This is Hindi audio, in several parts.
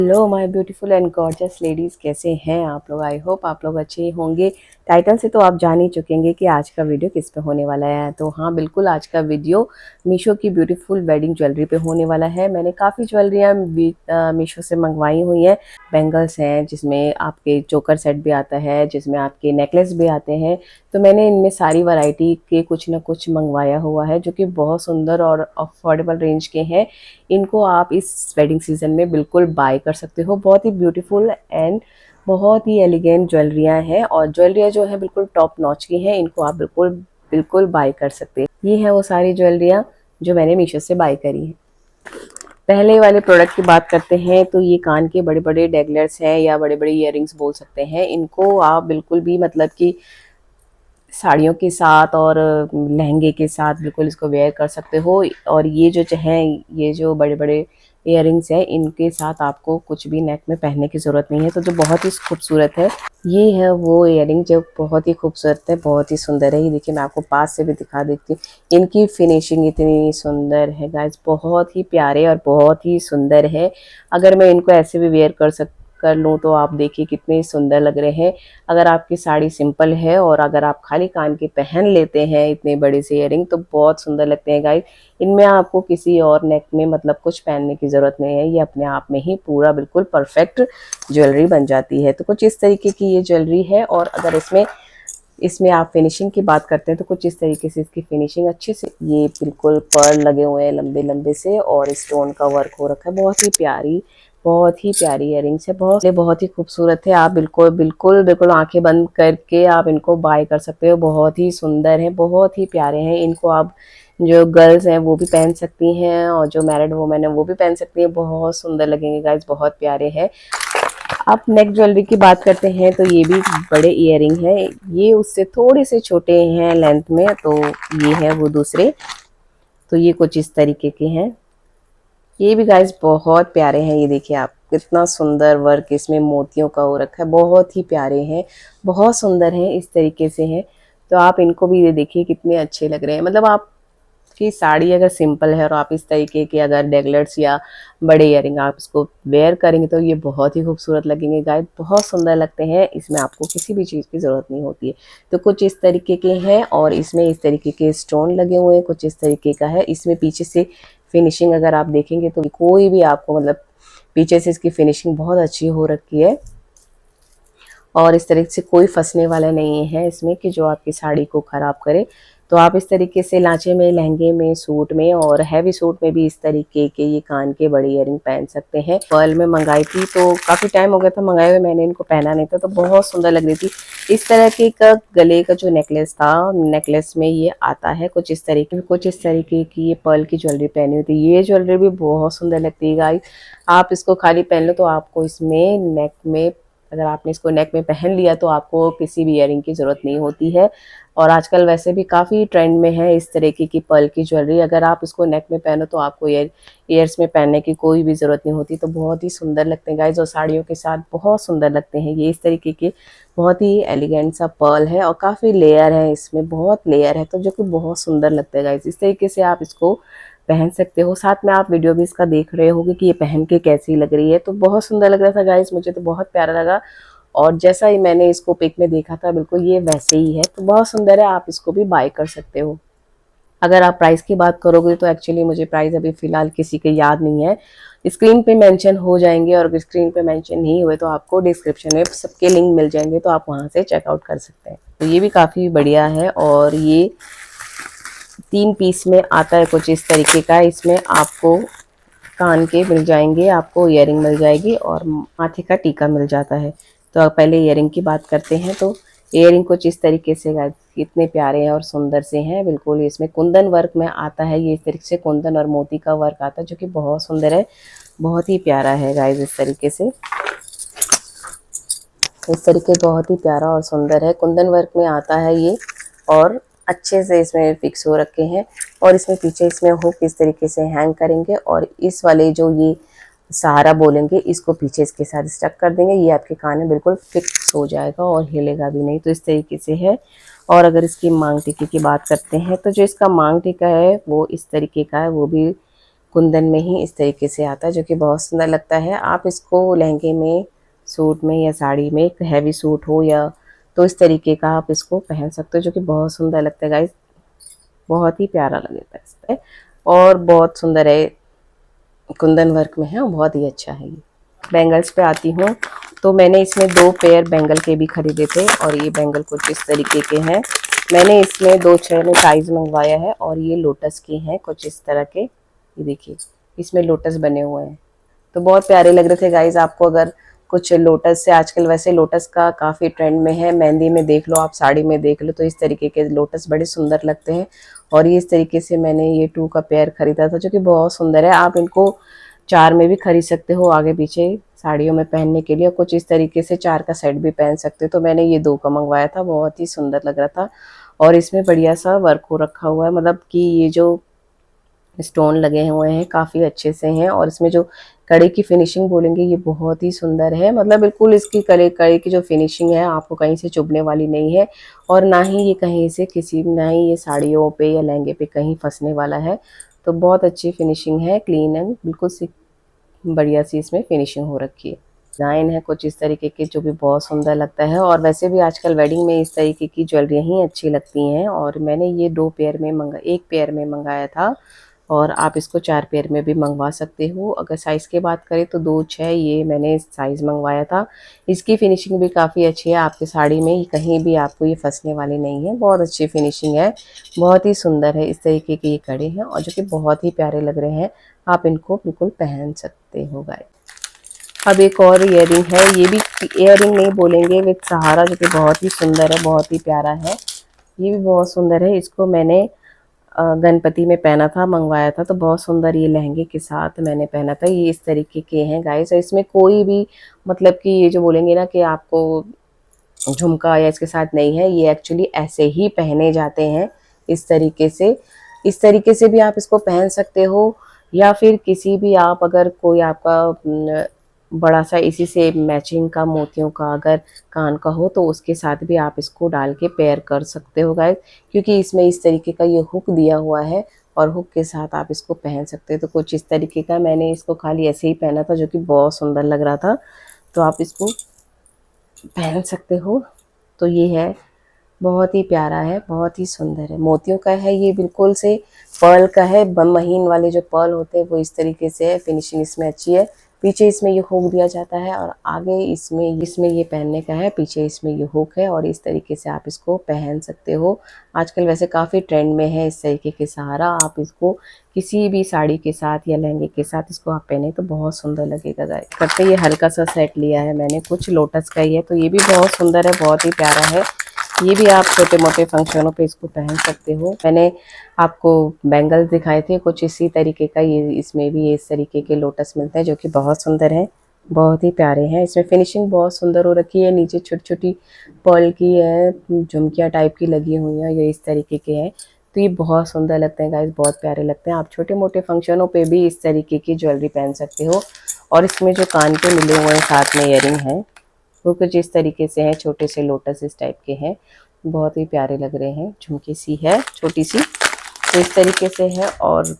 Hello my beautiful and gorgeous ladies, कैसे हैं आप लोग। आई होप आप लोग अच्छे होंगे। टाइटल से तो आप जान ही चुकेंगे कि आज का वीडियो किस पे होने वाला है। तो हाँ, बिल्कुल आज का वीडियो मीशो की ब्यूटीफुल वेडिंग ज्वेलरी पे होने वाला है। मैंने काफ़ी ज्वेलरियाँ मीशो से मंगवाई हुई हैं। बैंगल्स हैं जिसमें आपके चोकर सेट भी आता है, जिसमें आपके नेकलेस भी आते हैं। तो मैंने इनमें सारी वैरायटी के कुछ ना कुछ मंगवाया हुआ है जो कि बहुत सुंदर और अफोर्डेबल रेंज के हैं। इनको आप इस वेडिंग सीजन में बिल्कुल बाय कर सकते हो। बहुत ही ब्यूटीफुल एंड बहुत ही एलिगेंट ज्वेलरियां हैं और ज्वेलरियां जो है बिल्कुल टॉप नॉच की हैं। इनको आप बिल्कुल बिल्कुल बाय कर सकते हैं। ये है वो सारी ज्वेलरियां जो मैंने मीशो से बाय करी है। पहले वाले प्रोडक्ट की बात करते हैं तो ये कान के बड़े बड़े डेगलर्स हैं या बड़े बड़े इयररिंग्स बोल सकते हैं। इनको आप बिल्कुल भी मतलब कि साड़ियों के साथ और लहंगे के साथ बिल्कुल इसको वेयर कर सकते हो। और ये जो है, ये जो बड़े बड़े इयररिंग्स हैं, इनके साथ आपको कुछ भी नेक में पहनने की ज़रूरत नहीं है। तो जो बहुत ही खूबसूरत है, ये है वो इयररिंग जो बहुत ही खूबसूरत है, बहुत ही सुंदर है। ये देखिए, मैं आपको पास से भी दिखा देती हूँ। इनकी फिनिशिंग इतनी सुंदर है गाइस, बहुत ही प्यारे और बहुत ही सुंदर है। अगर मैं इनको ऐसे भी वेयर कर लूँ तो आप देखिए कितने सुंदर लग रहे हैं। अगर आपकी साड़ी सिंपल है और अगर आप खाली कान के पहन लेते हैं इतने बड़े से इयररिंग, तो बहुत सुंदर लगते हैं गाइस। इनमें आपको किसी और नेक में मतलब कुछ पहनने की ज़रूरत नहीं है। ये अपने आप में ही पूरा बिल्कुल परफेक्ट ज्वेलरी बन जाती है। तो कुछ इस तरीके की ये ज्वेलरी है। और अगर इसमें इसमें आप फिनिशिंग की बात करते हैं तो कुछ इस तरीके से इसकी फिनिशिंग अच्छी से, ये बिल्कुल पर्ल लगे हुए हैं लंबे लंबे से और स्टोन का वर्क हो रखा है। बहुत ही प्यारी इयररिंग्स है, बहुत ही खूबसूरत है। आप बिल्कुल बिल्कुल बिल्कुल आंखें बंद करके आप इनको बाय कर सकते हो। बहुत ही सुंदर है, बहुत ही प्यारे हैं। इनको आप जो गर्ल्स हैं वो भी पहन सकती हैं और जो मैरिड वुमेन है वो भी पहन सकती हैं। बहुत सुंदर लगेंगे गाइस, बहुत प्यारे हैं। आप नेक ज्वेलरी की बात करते हैं तो ये भी बड़े इयररिंग है। ये उससे थोड़े से छोटे हैं लेंथ में, तो ये है वो दूसरे। तो ये कुछ इस तरीके के हैं। ये भी गाइस बहुत प्यारे हैं। ये देखिए आप, कितना सुंदर वर्क इसमें मोतियों का हो रखा है। बहुत ही प्यारे हैं, बहुत सुंदर हैं, इस तरीके से हैं। तो आप इनको भी ये देखिए कितने अच्छे लग रहे हैं। मतलब आप की साड़ी अगर सिंपल है और आप इस तरीके के अगर डेगलर्स या बड़े इयररिंग आप इसको वेयर करेंगे तो ये बहुत ही खूबसूरत लगेंगे गाइस, बहुत सुंदर लगते हैं। इसमें आपको किसी भी चीज़ की ज़रूरत नहीं होती है। तो कुछ इस तरीके के हैं और इसमें इस तरीके के स्टोन लगे हुए हैं। कुछ इस तरीके का है। इसमें पीछे से फिनिशिंग अगर आप देखेंगे तो कोई भी आपको मतलब पीछे से इसकी फिनिशिंग बहुत अच्छी हो रखी है और इस तरीके से कोई फंसने वाला नहीं है इसमें कि जो आपकी साड़ी को ख़राब करे। तो आप इस तरीके से लांचे में, लहंगे में, सूट में और हैवी सूट में भी इस तरीके के ये कान के बड़े इयररिंग पहन सकते हैं। पर्ल में मंगाई थी तो काफ़ी टाइम हो गया था मंगाए हुए, मैंने इनको पहना नहीं था तो बहुत सुंदर लग रही थी। इस तरह के का गले का जो नेकलेस था, नेकलेस में ये आता है कुछ इस तरीके की ये पर्ल की ज्वेलरी पहनी हुई थी। ये ज्वेलरी भी बहुत सुंदर लगती है गाइस। आप इसको खाली पहन लो तो आपको इसमें नेक में, अगर आपने इसको नेक में पहन लिया तो आपको किसी भी इयररिंग की ज़रूरत नहीं होती है। और आजकल वैसे भी काफ़ी ट्रेंड में है इस तरीके की पर्ल की ज्वेलरी। अगर आप इसको नेक में पहनो तो आपको ईयर्स में पहनने की कोई भी ज़रूरत नहीं होती। तो बहुत ही सुंदर लगते हैं गाइस और साड़ियों के साथ बहुत सुंदर लगते हैं। ये इस तरीके के बहुत ही एलिगेंट सा पर्ल है और काफ़ी लेयर है, इसमें बहुत लेयर है, तो जो कि बहुत सुंदर लगता है गाइस। इस तरीके से आप इसको पहन सकते हो। साथ में आप वीडियो भी इसका देख रहे होगे कि ये पहन के कैसी लग रही है। तो बहुत सुंदर लग रहा था गाइस, मुझे तो बहुत प्यारा लगा और जैसा ही मैंने इसको पिक में देखा था बिल्कुल ये वैसे ही है। तो बहुत सुंदर है, आप इसको भी बाय कर सकते हो। अगर आप प्राइस की बात करोगे तो एक्चुअली मुझे प्राइस अभी फ़िलहाल किसी के याद नहीं है, स्क्रीन पे मेंशन हो जाएंगे और अगर स्क्रीन पे मेंशन नहीं हुए तो आपको डिस्क्रिप्शन में सबके लिंक मिल जाएंगे, तो आप वहाँ से चेकआउट कर सकते हैं। तो ये भी काफ़ी बढ़िया है और ये 3 पीस में आता है कुछ इस तरीके का। इसमें आपको कान के मिल जाएंगे, आपको इयररिंग मिल जाएगी और माथे का टीका मिल जाता है। तो पहले इयररिंग की बात करते हैं। तो इयररिंग कुछ इस तरीके से कितने प्यारे हैं और सुंदर से हैं। बिल्कुल इसमें कुंदन वर्क में आता है, ये इस तरीके से कुंदन और मोती का वर्क आता है जो कि बहुत सुंदर है, बहुत ही प्यारा है गाइस। इस तरीके से बहुत ही प्यारा और सुंदर है, कुंदन वर्क में आता है ये और अच्छे से इसमें फिक्स हो रखे हैं। और इसमें पीछे इसमें हुक इस तरीके से हैंग करेंगे और इस वाले जो ये सहारा बोलेंगे इसको पीछे इसके साथ स्टक कर देंगे। ये आपके कान में बिल्कुल फिक्स हो जाएगा और हिलेगा भी नहीं। तो इस तरीके से है। और अगर इसकी मांग टीके की बात करते हैं तो जो इसका मांग टीका है वो इस तरीके का है, वो भी कुंदन में ही इस तरीके से आता है, जो कि बहुत सुंदर लगता है। आप इसको लहंगे में, सूट में या साड़ी में, हैवी सूट हो या तो इस तरीके का आप इसको पहन सकते हो, जो कि बहुत सुंदर लगता है गाइस। बहुत ही प्यारा लगता है इस पे, और बहुत सुंदर है, कुंदन वर्क में है और बहुत ही अच्छा है। ये बैंगल्स पे आती हूँ, तो मैंने इसमें 2 पेयर बैंगल के भी खरीदे थे, और ये बैंगल कुछ इस तरीके के हैं। मैंने इसमें 2-6 में साइज मंगवाया है, और ये लोटस के हैं कुछ इस तरह के। ये देखिए, इसमें लोटस बने हुए हैं, तो बहुत प्यारे लग रहे थे गाइज। आपको अगर कुछ लोटस से, आजकल वैसे लोटस का काफ़ी ट्रेंड में है, मेहंदी में देख लो, आप साड़ी में देख लो, तो इस तरीके के लोटस बड़े सुंदर लगते हैं। और ये इस तरीके से मैंने ये 2 का पेयर खरीदा था, जो कि बहुत सुंदर है। आप इनको 4 में भी खरीद सकते हो, आगे पीछे साड़ियों में पहनने के लिए। कुछ इस तरीके से 4 का सेट भी पहन सकते हो। तो मैंने ये 2 का मंगवाया था, बहुत ही सुंदर लग रहा था, और इसमें बढ़िया सा वर्क हो रखा हुआ है, मतलब कि ये जो स्टोन लगे हुए हैं काफ़ी अच्छे से हैं, और इसमें जो कड़े की फिनिशिंग बोलेंगे, ये बहुत ही सुंदर है। मतलब बिल्कुल इसकी कड़े की जो फिनिशिंग है, आपको कहीं से चुभने वाली नहीं है, और ना ही ये कहीं से ना ही ये साड़ियों पे या लहंगे पे कहीं फंसने वाला है। तो बहुत अच्छी फिनिशिंग है, क्लीन है, बिल्कुल सी बढ़िया सी इसमें फिनिशिंग हो रखी है। डिज़ाइन है कुछ इस तरीके के, जो भी बहुत सुंदर लगता है। और वैसे भी आजकल वेडिंग में इस तरीके की ज्वेलरी ही अच्छी लगती हैं, और मैंने ये 2 पेयर में एक पेयर में मंगाया था, और आप इसको 4 पेयर में भी मंगवा सकते हो। अगर साइज़ की बात करें तो 2-6 ये मैंने साइज़ मंगवाया था। इसकी फिनिशिंग भी काफ़ी अच्छी है, आपकी साड़ी में कहीं भी आपको ये फंसने वाली नहीं है, बहुत अच्छी फिनिशिंग है, बहुत ही सुंदर है। इस तरीके के ये कड़े हैं, और जो कि बहुत ही प्यारे लग रहे हैं, आप इनको बिल्कुल पहन सकते हो गाइस। अब एक और इयररिंग है, ये भी इयररिंग नहीं बोलेंगे, विद सहारा, जो कि बहुत ही सुंदर है, बहुत ही प्यारा है। ये भी बहुत सुंदर है। इसको मैंने गणपति में पहना था, मंगवाया था, तो बहुत सुंदर ये लहंगे के साथ मैंने पहना था। ये इस तरीके के हैं गाइस, इसमें कोई भी मतलब कि ये जो बोलेंगे ना कि आपको झुमका या इसके साथ नहीं है, ये एक्चुअली ऐसे ही पहने जाते हैं, इस तरीके से। इस तरीके से भी आप इसको पहन सकते हो, या फिर किसी भी, आप अगर कोई आपका बड़ा सा इसी से मैचिंग का मोतियों का अगर कान का हो, तो उसके साथ भी आप इसको डाल के पेयर कर सकते हो गाइस, क्योंकि इसमें इस तरीके का ये हुक दिया हुआ है, और हुक के साथ आप इसको पहन सकते हो। तो कुछ इस तरीके का मैंने इसको खाली ऐसे ही पहना था, जो कि बहुत सुंदर लग रहा था, तो आप इसको पहन सकते हो। तो ये है, बहुत ही प्यारा है, बहुत ही सुंदर है, मोतियों का है, ये बिल्कुल से पर्ल का है। महीन वाले जो पर्ल होते हैं वो इस तरीके से है, फिनिशिंग इसमें अच्छी है। पीछे इसमें ये हुक दिया जाता है, और आगे इसमें ये पहनने का है, पीछे इसमें ये हुक है, और इस तरीके से आप इसको पहन सकते हो। आजकल वैसे काफ़ी ट्रेंड में है इस तरीके के सहारा। आप इसको किसी भी साड़ी के साथ या लहंगे के साथ इसको आप पहने तो बहुत सुंदर लगेगा गाइस। करते ये हल्का सा सेट लिया है मैंने, कुछ लोटस का ही है, तो ये भी बहुत सुंदर है, बहुत ही प्यारा है। ये भी आप छोटे मोटे फंक्शनों पे इसको पहन सकते हो। मैंने आपको बैंगल्स दिखाए थे कुछ इसी तरीके का, ये इसमें भी इस तरीके के लोटस मिलते हैं, जो कि बहुत सुंदर है, बहुत ही प्यारे हैं। इसमें फिनिशिंग बहुत सुंदर हो रखी है, नीचे छोटी छोटी पर्ल की है, झुमकियाँ टाइप की लगी हुई हैं, ये इस तरीके के हैं। तो ये बहुत सुंदर लगते हैं गाइस, बहुत प्यारे लगते हैं। आप छोटे मोटे फंक्शनों पे भी इस तरीके की ज्वेलरी पहन सकते हो। और इसमें जो कान के मिले हुए हैं साथ में इयरिंग है, वो कुछ इस तरीके से हैं, छोटे से लोटस इस टाइप के हैं, बहुत ही प्यारे लग रहे हैं। झुमकी सी है छोटी सी, तो इस तरीके से है, और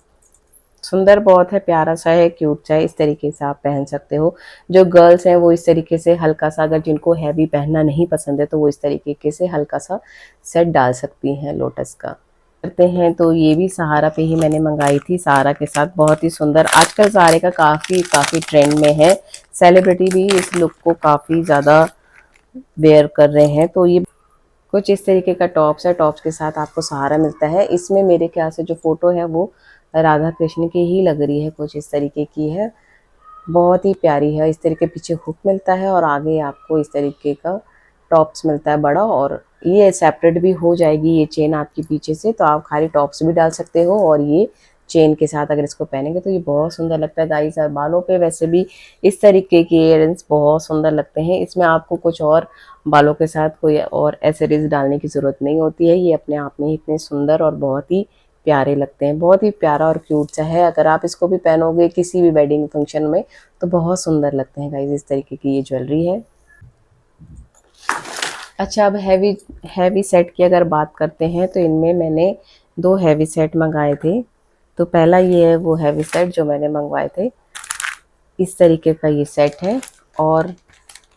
सुंदर बहुत है, प्यारा सा है, क्यूट सा है। इस तरीके से आप पहन सकते हो। जो गर्ल्स हैं वो इस तरीके से हल्का सा, अगर जिनको हैवी पहनना नहीं पसंद है, तो वो इस तरीके से हल्का सा सेट डाल सकती हैं लोटस का। करते हैं तो ये भी सहारा पे ही मैंने मंगाई थी, सहारा के साथ बहुत ही सुंदर। आजकल सहारे का काफ़ी ट्रेंड में है, सेलिब्रिटी भी इस लुक को काफ़ी ज़्यादा वेयर कर रहे हैं। तो ये कुछ इस तरीके का टॉप्स है, टॉप्स के साथ आपको सहारा मिलता है। इसमें मेरे ख्याल से जो फोटो है वो राधा कृष्ण की ही लग रही है, कुछ इस तरीके की है, बहुत ही प्यारी है। इस तरीके पीछे हुक मिलता है, और आगे आपको इस तरीके का टॉप्स मिलता है बड़ा, और ये सेपरेट भी हो जाएगी ये चेन आपकी पीछे से, तो आप खाली टॉप्स भी डाल सकते हो, और ये चेन के साथ अगर इसको पहनेंगे तो ये बहुत सुंदर लगता है गाइस। और बालों पे वैसे भी इस तरीके के इयररिंग्स बहुत सुंदर लगते हैं। इसमें आपको कुछ और बालों के साथ कोई और एसेसरीज डालने की ज़रूरत नहीं होती है, ये अपने आप में ही इतने सुंदर और बहुत ही प्यारे लगते हैं। बहुत ही प्यारा और क्यूट सा है, अगर आप इसको भी पहनोगे किसी भी वेडिंग फंक्शन में तो बहुत सुंदर लगते हैं गाइस। इस तरीके की ये ज्वेलरी है। अच्छा, अब हैवी सेट की अगर बात करते हैं, तो इनमें मैंने 2 हैवी सेट मंगाए थे। तो पहला ये है वो हैवी सेट जो मैंने मंगवाए थे, इस तरीके का ये सेट है। और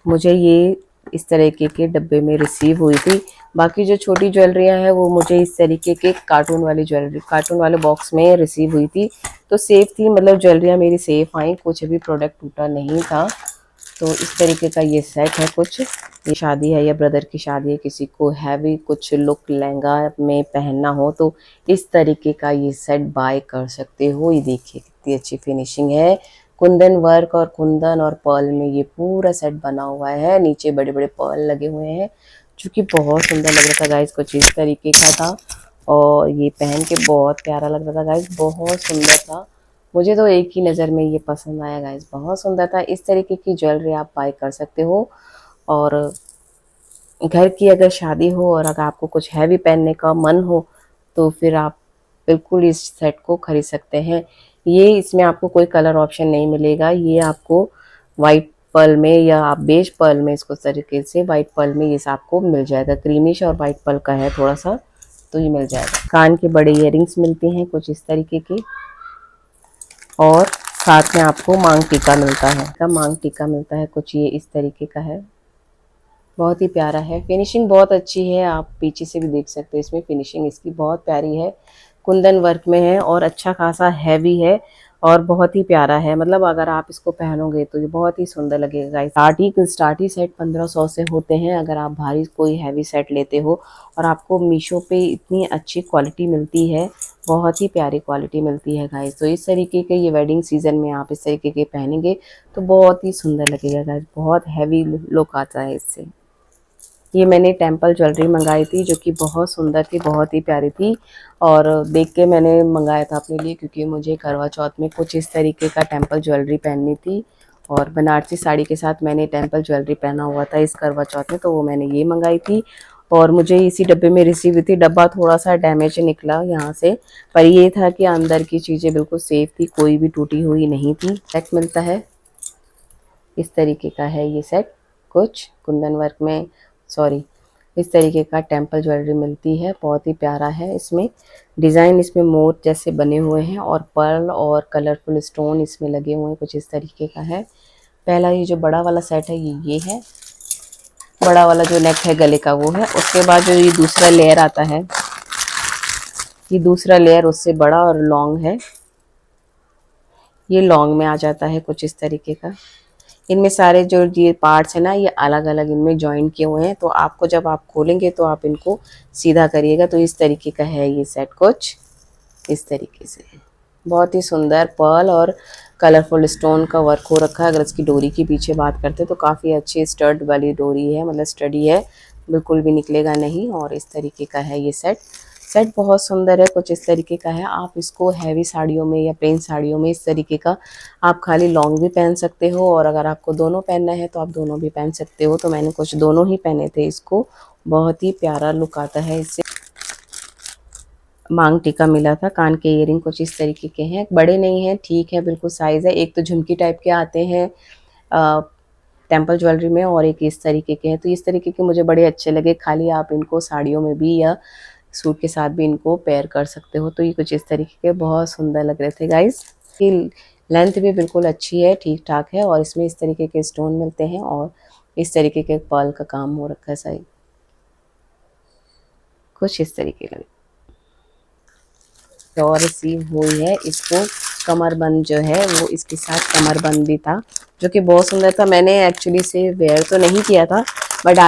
मुझे ये इस तरीके के डब्बे में रिसीव हुई थी। बाकी जो छोटी ज्वेलरियां हैं वो मुझे इस तरीके के कार्टून वाली ज्वेलरी, कार्टून वाले बॉक्स में रिसीव हुई थी, तो सेफ थी, मतलब ज्वेलरियां मेरी सेफ आई, कुछ भी प्रोडक्ट टूटा नहीं था। तो इस तरीके का ये सेट है कुछ। ये शादी है या ब्रदर की शादी है, किसी को हैवी कुछ लुक लहंगा में पहनना हो तो इस तरीके का ये सेट बाय कर सकते हो। ये देखिए कितनी अच्छी फिनिशिंग है, कुंदन वर्क और कुंदन और पर्ल में ये पूरा सेट बना हुआ है। नीचे बड़े बड़े पर्ल लगे हुए हैं जो कि बहुत सुंदर लग रहा था गाइस, कुछ इस तरीके का था। और ये पहन के बहुत प्यारा लग रहा था गाइस, बहुत सुंदर था। मुझे तो एक ही नज़र में ये पसंद आया गाइस, बहुत सुंदर था। इस तरीके की ज्वेलरी आप बाय कर सकते हो। और घर की अगर शादी हो और अगर आपको कुछ हैवी पहनने का मन हो तो फिर आप बिल्कुल इस सेट को खरीद सकते हैं। ये इसमें आपको कोई कलर ऑप्शन नहीं मिलेगा, ये आपको वाइट पर्ल में या आप बेज पर्ल में, इसको तरीके से वाइट पर्ल में ये आपको मिल जाएगा। क्रीमिश और वाइट पर्ल का है थोड़ा सा, तो ये मिल जाएगा। कान के बड़े इयररिंग्स मिलते हैं कुछ इस तरीके के, और साथ में आपको मांग टीका मिलता है, मांग टीका मिलता है कुछ ये इस तरीके का है। बहुत ही प्यारा है, फिनिशिंग बहुत अच्छी है, आप पीछे से भी देख सकते हैं, इसमें फिनिशिंग इसकी बहुत प्यारी है, कुंदन वर्क में है और अच्छा खासा हैवी है और बहुत ही प्यारा है। मतलब अगर आप इसको पहनोगे तो ये बहुत ही सुंदर लगेगा। स्टार्ट ही सेट 1500 से होते हैं अगर आप भारी कोई हैवी सेट लेते हो, और आपको मीशो पे इतनी अच्छी क्वालिटी मिलती है, बहुत ही प्यारी क्वालिटी मिलती है गाइस। तो इस तरीके के ये वेडिंग सीजन में आप इस तरीके के पहनेंगे तो बहुत ही सुंदर लगेगा गाइस, बहुत हैवी लुक आता है इससे। ये मैंने टेम्पल ज्वेलरी मंगाई थी जो कि बहुत सुंदर थी, बहुत ही प्यारी थी, और देख के मैंने मंगाया था अपने लिए, क्योंकि मुझे करवा चौथ में कुछ इस तरीके का टेम्पल ज्वेलरी पहननी थी। और बनारसी साड़ी के साथ मैंने टेम्पल ज्वेलरी पहना हुआ था इस करवा चौथ में, तो वो मैंने ये मंगाई थी और मुझे इसी डब्बे में रिसीव हुई थी। डब्बा थोड़ा सा डैमेज निकला यहाँ से, पर ये था कि अंदर की चीज़ें बिल्कुल सेफ थी, कोई भी टूटी हुई नहीं थी। सेट मिलता है इस तरीके का है ये सेट, कुछ कुंदन वर्क में, सॉरी, इस तरीके का टेम्पल ज्वेलरी मिलती है, बहुत ही प्यारा है। इसमें डिज़ाइन इसमें मोर जैसे बने हुए हैं और पर्ल और कलरफुल स्टोन इसमें लगे हुए हैं, कुछ इस तरीके का है। पहला ये जो बड़ा वाला सेट है ये है, बड़ा वाला जो नेक है गले का वो है। उसके बाद जो ये दूसरा लेयर आता है, ये दूसरा लेयर उससे बड़ा और लॉन्ग है, ये लॉन्ग में आ जाता है कुछ इस तरीके का। इनमें सारे जो ये पार्ट्स है ना ये अलग अलग इनमें जॉइन किए हुए हैं, तो आपको जब आप खोलेंगे तो आप इनको सीधा करिएगा। तो इस तरीके का है ये सेट, कुछ इस तरीके से बहुत ही सुंदर पर्ल और कलरफुल स्टोन का वर्क हो रखा है। अगर इसकी डोरी की पीछे बात करते हैं तो काफ़ी अच्छी स्टड वाली डोरी है, मतलब स्टडी है, बिल्कुल भी निकलेगा नहीं। और इस तरीके का है ये सेट, सेट बहुत सुंदर है, कुछ इस तरीके का है। आप इसको हैवी साड़ियों में या प्लेन साड़ियों में इस तरीके का आप खाली लॉन्ग भी पहन सकते हो, और अगर आपको दोनों पहनना है तो आप दोनों भी पहन सकते हो। तो मैंने कुछ दोनों ही पहने थे इसको, बहुत ही प्यारा लुक आता है इससे। मांग टीका मिला था, कान के इयरिंग कुछ इस तरीके के हैं, बड़े नहीं हैं, ठीक है, बिल्कुल साइज़ है। एक तो झुमकी टाइप के आते हैं टेम्पल ज्वेलरी में, और एक इस तरीके के हैं, तो इस तरीके के मुझे बड़े अच्छे लगे। खाली आप इनको साड़ियों में भी या सूट के साथ भी इनको पेयर कर सकते हो। तो ये कुछ इस तरीके के बहुत सुंदर लग रहे थे गाइस। ये लेंथ भी बिल्कुल अच्छी है, ठीक ठाक है, और इसमें इस तरीके के स्टोन मिलते हैं और इस तरीके के पर्ल का काम हो रखा है सही, कुछ इस तरीके लगे। और रिसीव हुई है इसको कमरबंद जो है वो इसके साथ कमरबंद भी था, जो कि बहुत सुंदर था। मैंने एक्चुअली से वेयर तो नहीं किया था, बट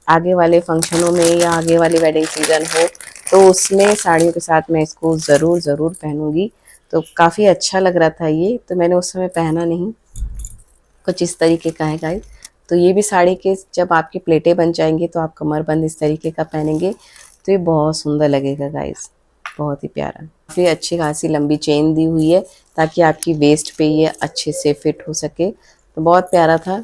आगे वाले फंक्शनों में या आगे वाली वेडिंग सीजन हो तो उसमें साड़ियों के साथ मैं इसको ज़रूर पहनूंगी। तो काफ़ी अच्छा लग रहा था ये, तो मैंने उस समय पहना नहीं। कुछ इस तरीके का है गाइस। तो ये भी साड़ी के जब आपकी प्लेटें बन जाएंगी तो आप कमरबंद इस तरीके का पहनेंगे तो ये बहुत सुंदर लगेगा गाइस, बहुत ही प्यारा। काफ़ी अच्छी खासी लंबी चेन दी हुई है ताकि आपकी वेस्ट पे ये अच्छे से फिट हो सके, तो बहुत प्यारा था।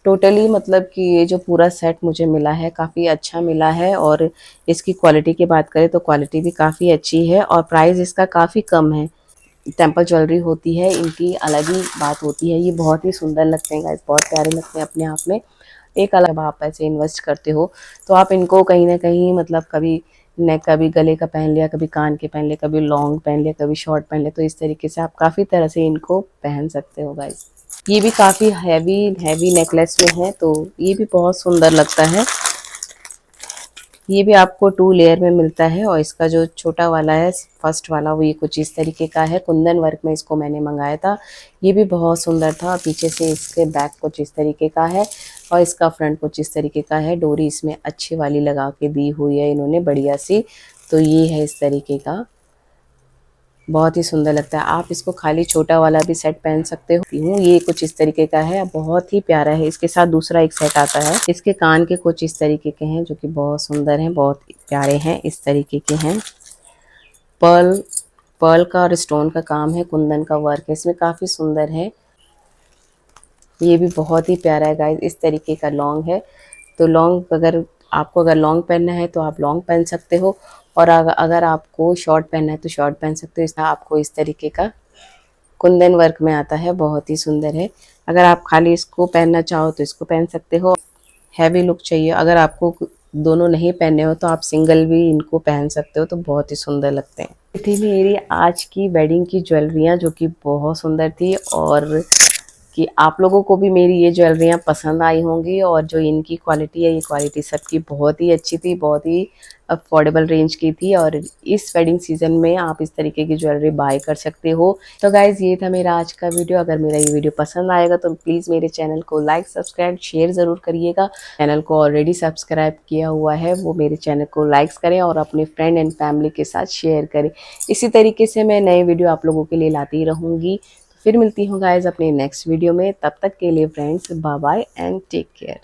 टोटली मतलब कि ये जो पूरा सेट मुझे मिला है काफ़ी अच्छा मिला है, और इसकी क्वालिटी की बात करें तो क्वालिटी भी काफ़ी अच्छी है और प्राइस इसका काफ़ी कम है। टेम्पल ज्वेलरी होती है इनकी अलग ही बात होती है, ये बहुत ही सुंदर लगते हैं गाइस, बहुत प्यारे लगते हैं अपने आप में। एक अलग आप पैसे इन्वेस्ट करते हो तो आप इनको कहीं ना कहीं मतलब कभी नेक कभी गले का पहन लिया, कभी कान के पहन लिया, कभी लॉन्ग पहन लिया, कभी शॉर्ट पहन लिया। तो इस तरीके से आप काफ़ी तरह से इनको पहन सकते हो गाइस। ये भी काफ़ी हैवी हैवी नेकलेस में है, तो ये भी बहुत सुंदर लगता है। ये भी आपको 2 लेयर में मिलता है और इसका जो छोटा वाला है फर्स्ट वाला वो ये कुछ इस तरीके का है। कुंदन वर्क में इसको मैंने मंगाया था। ये भी बहुत सुंदर था। पीछे से इसके बैक कुछ इस तरीके का है और इसका फ्रंट कुछ इस तरीके का है। डोरी इसमें अच्छी वाली लगा के दी हुई है इन्होंने बढ़िया सी। तो ये है इस तरीके का, बहुत ही सुंदर लगता है। आप इसको खाली छोटा वाला भी सेट पहन सकते हो। ये कुछ इस तरीके का है, बहुत ही प्यारा है। इसके साथ दूसरा एक सेट आता है। इसके कान के कुछ इस तरीके के हैं जो कि बहुत सुंदर हैं, बहुत प्यारे हैं। इस तरीके के हैं। पर्ल पर्ल का और स्टोन का काम है, कुंदन का वर्क है इसमें, काफ़ी सुंदर है। ये भी बहुत ही प्यारा है गाइस। इस तरीके का लॉन्ग है। तो लॉन्ग अगर लॉन्ग पहनना है तो आप लॉन्ग पहन सकते हो, और अगर आपको शॉर्ट पहनना है तो शॉर्ट पहन सकते हो। इसमें आपको इस तरीके का कुंदन वर्क में आता है, बहुत ही सुंदर है। अगर आप खाली इसको पहनना चाहो तो इसको पहन सकते हो। हैवी लुक चाहिए, अगर आपको दोनों नहीं पहनने हो तो आप सिंगल भी इनको पहन सकते हो, तो बहुत ही सुंदर लगते हैं। ये थी मेरी आज की वेडिंग की ज्वेलरियाँ जो कि बहुत सुंदर थी, और कि आप लोगों को भी मेरी ये ज्वेलरियाँ पसंद आई होंगी। और जो इनकी क्वालिटी है, ये क्वालिटी सबकी बहुत ही अच्छी थी, बहुत ही अफोर्डेबल रेंज की थी। और इस वेडिंग सीजन में आप इस तरीके की ज्वेलरी बाय कर सकते हो। तो गाइज़ ये था मेरा आज का वीडियो। अगर मेरा ये वीडियो पसंद आएगा तो प्लीज़ मेरे चैनल को लाइक सब्सक्राइब शेयर ज़रूर करिएगा। चैनल को ऑलरेडी सब्सक्राइब किया हुआ है वो मेरे चैनल को लाइक्स करें और अपने फ्रेंड एंड फैमिली के साथ शेयर करें। इसी तरीके से मैं नए वीडियो आप लोगों के लिए लाती रहूँगी। फिर मिलती हूँ गाइज अपने नेक्स्ट वीडियो में। तब तक के लिए friends bye bye and take care.